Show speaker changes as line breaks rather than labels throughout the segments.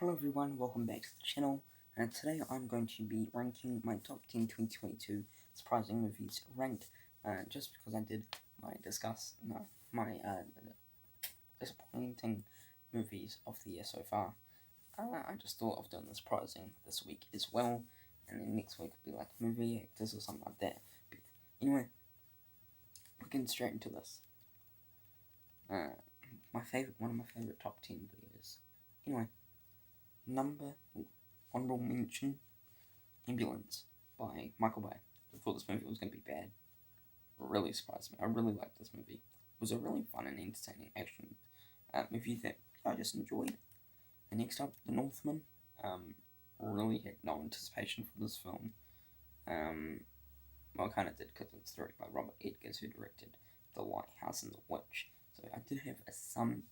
Hello everyone, welcome back to the channel, and today I'm going to be ranking my top 10 2022 surprising movies ranked, just because I did my disappointing movies of the year so far. I just thought of doing the surprising this week as well, and then next week will be like movie actors or something like that. But anyway, we're getting straight into this. One of my favorite top 10 videos. Anyway. Honorable mention, Ambulance by Michael Bay. I thought this movie was going to be bad. It really surprised me. I really liked this movie. It was a really fun and entertaining action movie that I just enjoyed. And next up, The Northman. Really had no anticipation for this film. Well, I kind of did because it's directed by Robert Eggers, who directed The Lighthouse and The Witch. So I did have some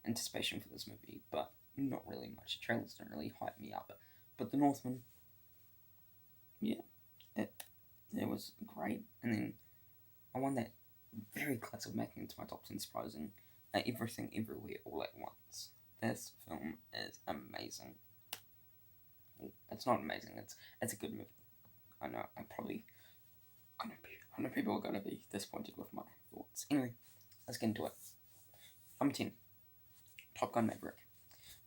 anticipation for this movie, but not really much. The trailers don't really hype me up. But The Northman, yeah, it was great. And then I won that very close of making it to my top 10 surprising. Everything Everywhere All at Once. This film is amazing. It's not amazing. It's a good movie. I know. I know people are going to be disappointed with my thoughts. Anyway, let's get into it. Number 10, Top Gun Maverick.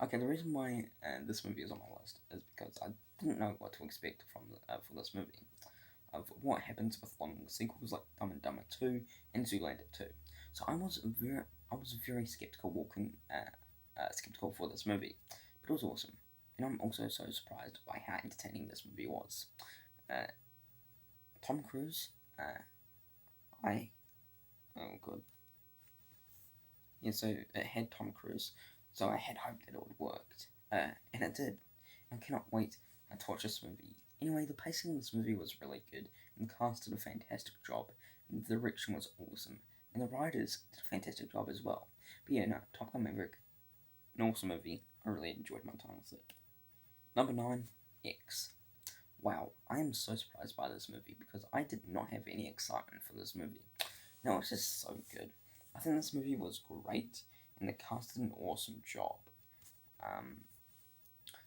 Okay, the reason why this movie is on my list is because I didn't know what to expect from for this movie, of what happens with long sequels like Dumb and Dumber 2 and Zoolander 2. So I was very skeptical skeptical for this movie, but it was awesome, and I'm also so surprised by how entertaining this movie was. Tom Cruise, yeah, so it had Tom Cruise. So I had hoped that it would work, and it did. I cannot wait to watch this movie. Anyway, the pacing of this movie was really good, and the cast did a fantastic job, and the direction was awesome, and the writers did a fantastic job as well. But yeah, no, Top Gun Maverick, an awesome movie. I really enjoyed my time with it. Number 9, X. Wow, I am so surprised by this movie because I did not have any excitement for this movie. No, it's just so good. I think this movie was great, and the cast did an awesome job.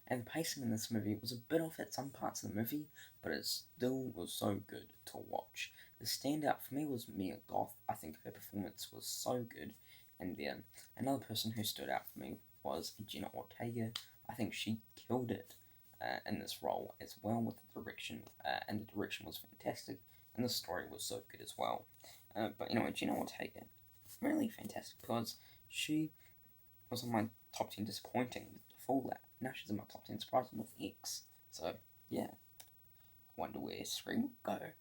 And the pacing in this movie was a bit off at some parts of the movie, but it still was so good to watch. The standout for me was Mia Goth. I think her performance was so good. And then another person who stood out for me was Jenna Ortega. I think she killed it in this role as well with the direction, and the direction was fantastic, and the story was so good as well. But anyway, Jenna Ortega, really fantastic because she was on my top 10 disappointing with the Fallout. Now she's in my top 10 surprising with X. So, yeah. I wonder where Scream will go.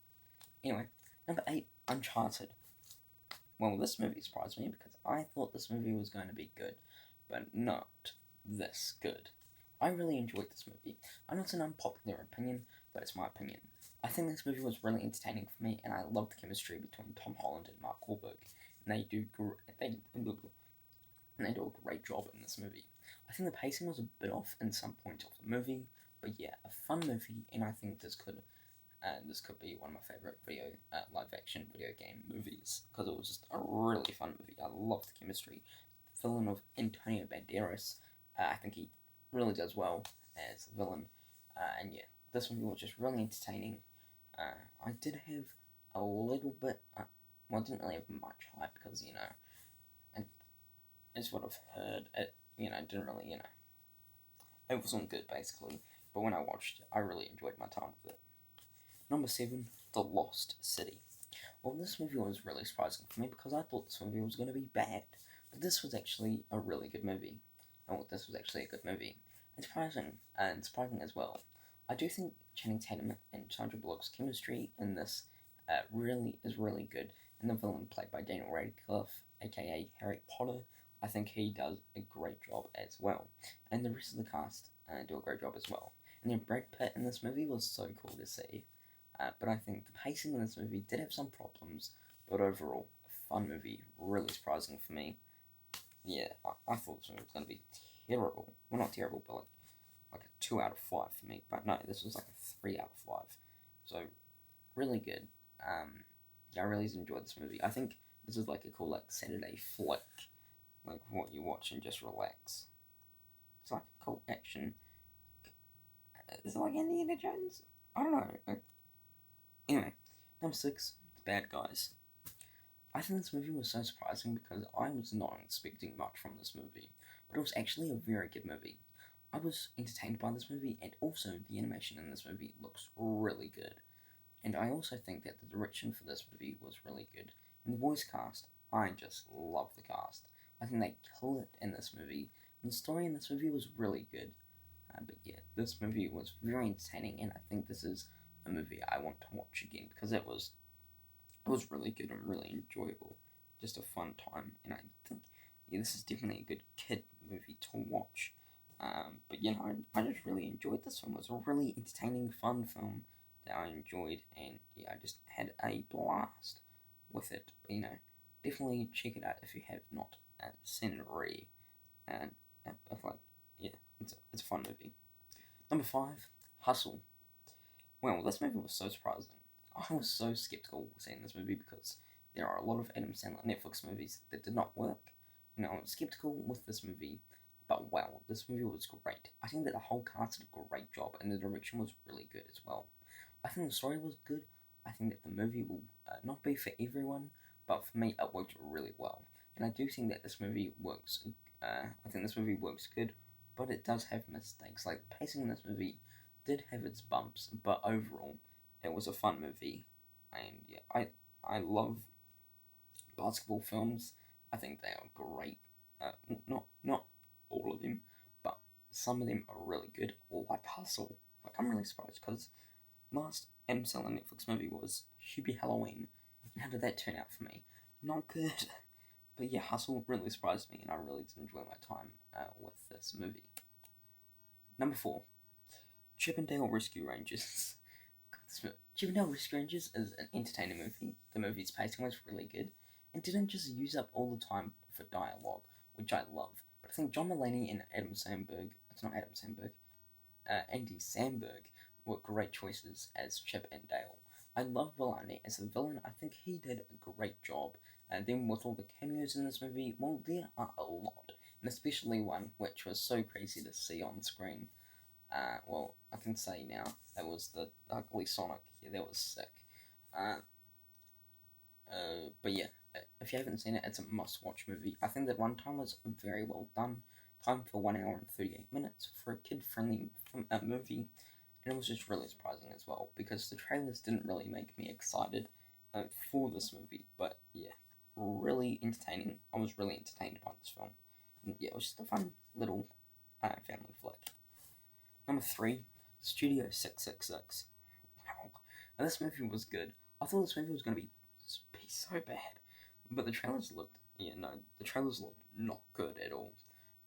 Anyway, number 8, Uncharted. Well, this movie surprised me because I thought this movie was going to be good, but not this good. I really enjoyed this movie. I know it's an unpopular opinion, but it's my opinion. I think this movie was really entertaining for me, and I love the chemistry between Tom Holland and Mark Wahlberg. And they do a great job in this movie. I think the pacing was a bit off in some points of the movie, but yeah, a fun movie, and I think this could be one of my favorite live action video game movies because it was just a really fun movie. I love the chemistry. The villain of Antonio Banderas, I think he really does well as the villain, and yeah, this movie was just really entertaining. I did have a little bit, I didn't really have much hype because, as what I've heard, it, didn't really, it wasn't good basically, but when I watched it, I really enjoyed my time with it. Number 7, The Lost City. Well, this movie was really surprising for me because I thought this movie was going to be bad, but this was actually a really good movie. This was actually a good movie. And surprising as well. I do think Channing Tatum and Sandra Bullock's chemistry in this is really good, and the villain played by Daniel Radcliffe, aka Harry Potter, I think he does a great job as well, and the rest of the cast do a great job as well. And then Brad Pitt in this movie was so cool to see, but I think the pacing in this movie did have some problems, but overall, a fun movie, really surprising for me. Yeah, I thought this movie was going to be terrible. Well, not terrible, but like a 2 out of 5 for me. But no, this was like a 3 out of 5. So, really good. Yeah, I really enjoyed this movie. I think this is like a cool Saturday flick, like what you watch and just relax. It's like a cult action. Is it like Indiana Jones? I don't know. Anyway, number 6, The Bad Guys. I think this movie was so surprising because I was not expecting much from this movie, but it was actually a very good movie. I was entertained by this movie, and also the animation in this movie looks really good. And I also think that the direction for this movie was really good. And the voice cast, I just love the cast. I think they killed it in this movie. And the story in this movie was really good. But yeah, this movie was very entertaining, and I think this is a movie I want to watch again because it was really good and really enjoyable. Just a fun time, and I think this is definitely a good kid movie to watch. But I just really enjoyed this film. It was a really entertaining, fun film that I enjoyed, and I just had a blast with it. But, definitely check it out if you have not seen it already. And it's a fun movie. Number 5, Hustle. Well, this movie was so surprising. I was so skeptical seeing this movie because there are a lot of Adam Sandler Netflix movies that did not work. I was skeptical with this movie, but wow, this movie was great. I think that the whole cast did a great job, and the direction was really good as well. I think the story was good. I think that the movie will not be for everyone, but for me, it worked really well. And I do think that this movie works. I think this movie works good, but it does have mistakes. Like, the pacing in this movie did have its bumps, but overall, it was a fun movie. And yeah, I love basketball films. I think they are great. Not all of them, but some of them are really good. Like Hustle. Like, I'm really surprised because last Adam Sandler Netflix movie was Hubie Halloween. And how did that turn out for me? Not good. But yeah, Hustle really surprised me, and I really did enjoy my time with this movie. Number 4, Chippendale Rescue Rangers. Chippendale Rescue Rangers is an entertaining movie. The movie's pacing was really good, and didn't just use up all the time for dialogue, which I love. But I think John Mulaney and Andy Samberg were great choices as Chip and Dale. I love Mulaney as the villain. I think he did a great job. And then with all the cameos in this movie, well, there are a lot, and especially one which was so crazy to see on screen. Well, I can say now, that was the ugly Sonic. Yeah, that was sick. But yeah, if you haven't seen it, it's a must-watch movie. I think that runtime was very well done. Time for 1 hour and 38 minutes for a kid-friendly movie. And it was just really surprising as well, because the trailers didn't really make me excited for this movie. But yeah, really entertaining. I was really entertained by this film. And yeah, it was just a fun little family flick. Number 3, Studio 666. Wow. Now, this movie was good. I thought this movie was going to be so bad. But the trailers looked not good at all.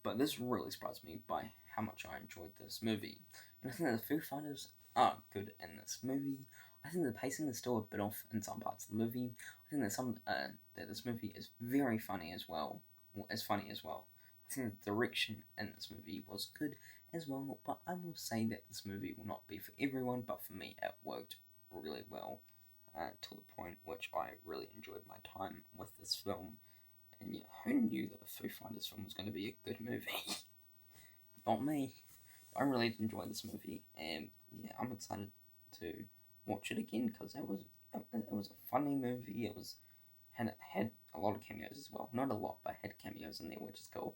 But this really surprised me by how much I enjoyed this movie. And I think that the Foo Fighters are good in this movie. I think the pacing is still a bit off in some parts of the movie. I think that this movie is very funny as well. I think the direction in this movie was good as well, but I will say that this movie will not be for everyone, but for me it worked really well to the point which I really enjoyed my time with this film. And yeah, who knew that a Foo Fighters film was going to be a good movie? Not me. I really did enjoy this movie, and yeah, I'm excited to watch it again because it was a funny movie. It had a lot of cameos as well. Not a lot, but had cameos in there, which is cool.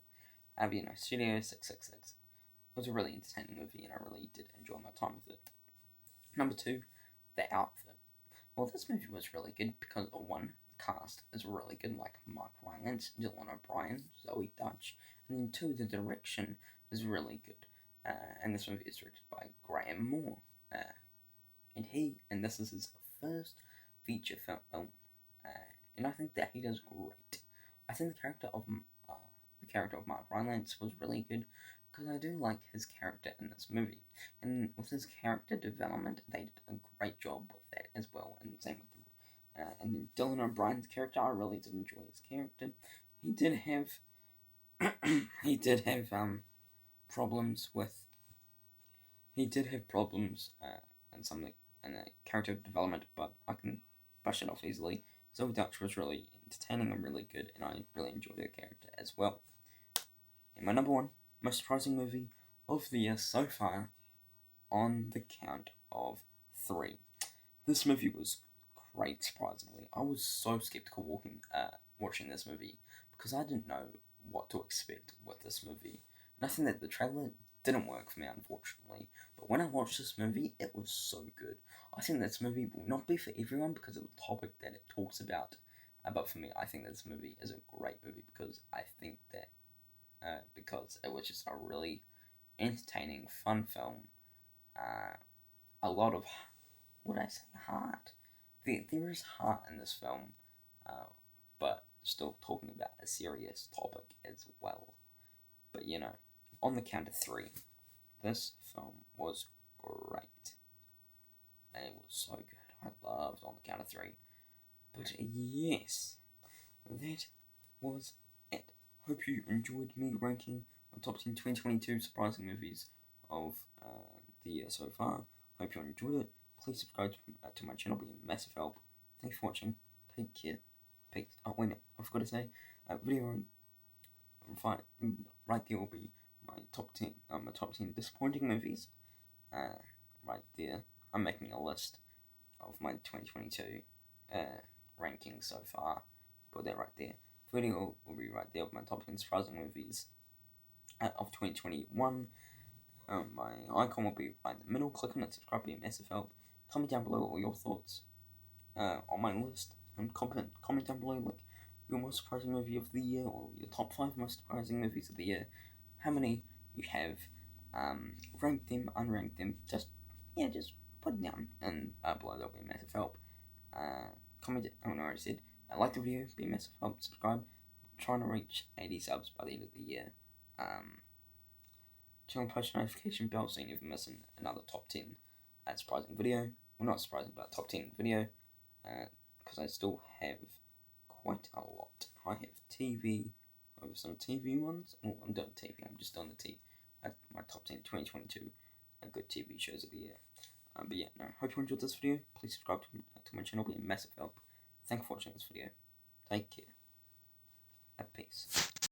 Studio 666 was a really entertaining movie, and I really did enjoy my time with it. Number 2, The Outfit. Well, this movie was really good because, one, the cast is really good, like Mark Rylance, Dylan O'Brien, Zoe Dutch, and then 2, the direction is really good. And this movie is directed by Graham Moore. And this is his first feature film. And I think that he does great. I think the character of Mark Rylance was really good because I do like his character in this movie. And with his character development, they did a great job with that as well. And same with and then Dylan O'Brien's character, I really did enjoy his character. He did have problems with. He did have problems and something in the character development, but I can brush it off easily. Zoe Dutch was really entertaining and really good, and I really enjoyed her character as well. And my number 1 most surprising movie of the year so far on the count of 3. This movie was great, surprisingly. I was so skeptical watching this movie because I didn't know what to expect with this movie. And I think that the trailer didn't work for me, unfortunately. But when I watched this movie, it was so good. I think this movie will not be for everyone because of the topic that it talks about. But for me, I think this movie is a great movie because I think that because it was just a really entertaining, fun film. A lot of, would I say heart? There is heart in this film, but still talking about a serious topic as well. But on the count of 3, this film was great. And it was so good. I loved On the Count of 3. But yes, that was it. Hope you enjoyed me ranking my top 10 2022 surprising movies of the year so far. Hope you enjoyed it. Please subscribe to my channel, it'll be a massive help. Thanks for watching. Take care. Peace. Oh, wait, I forgot to say, video right there will be my top 10 disappointing movies. Right there. I'm making a list of my 2022 rankings so far. Put that right there. Video will be right there of my top 10 surprising movies of 2021. My icon will be right in the middle. Click on it, subscribe, be a massive help. Comment down below all your thoughts on my list, and comment down below like your most surprising movie of the year or your top 5 most surprising movies of the year. How many you have, rank them, unrank them. Just put it down, and below there'll be a massive help. Comment. I already said. Like the video, be a massive help. Subscribe. I'm trying to reach 80 subs by the end of the year. Channel post notification bell so you never miss another top 10 surprising video. Well, not surprising, but top 10 video. Because I still have quite a lot. I have TV over some TV ones. Oh, I'm done TV. I'm just on the TV. My top 10 2022 good TV shows of the year. But yeah, no. Hope you enjoyed this video. Please subscribe to my channel. It'll be a massive help. Thanks for watching this video. Take care. Peace.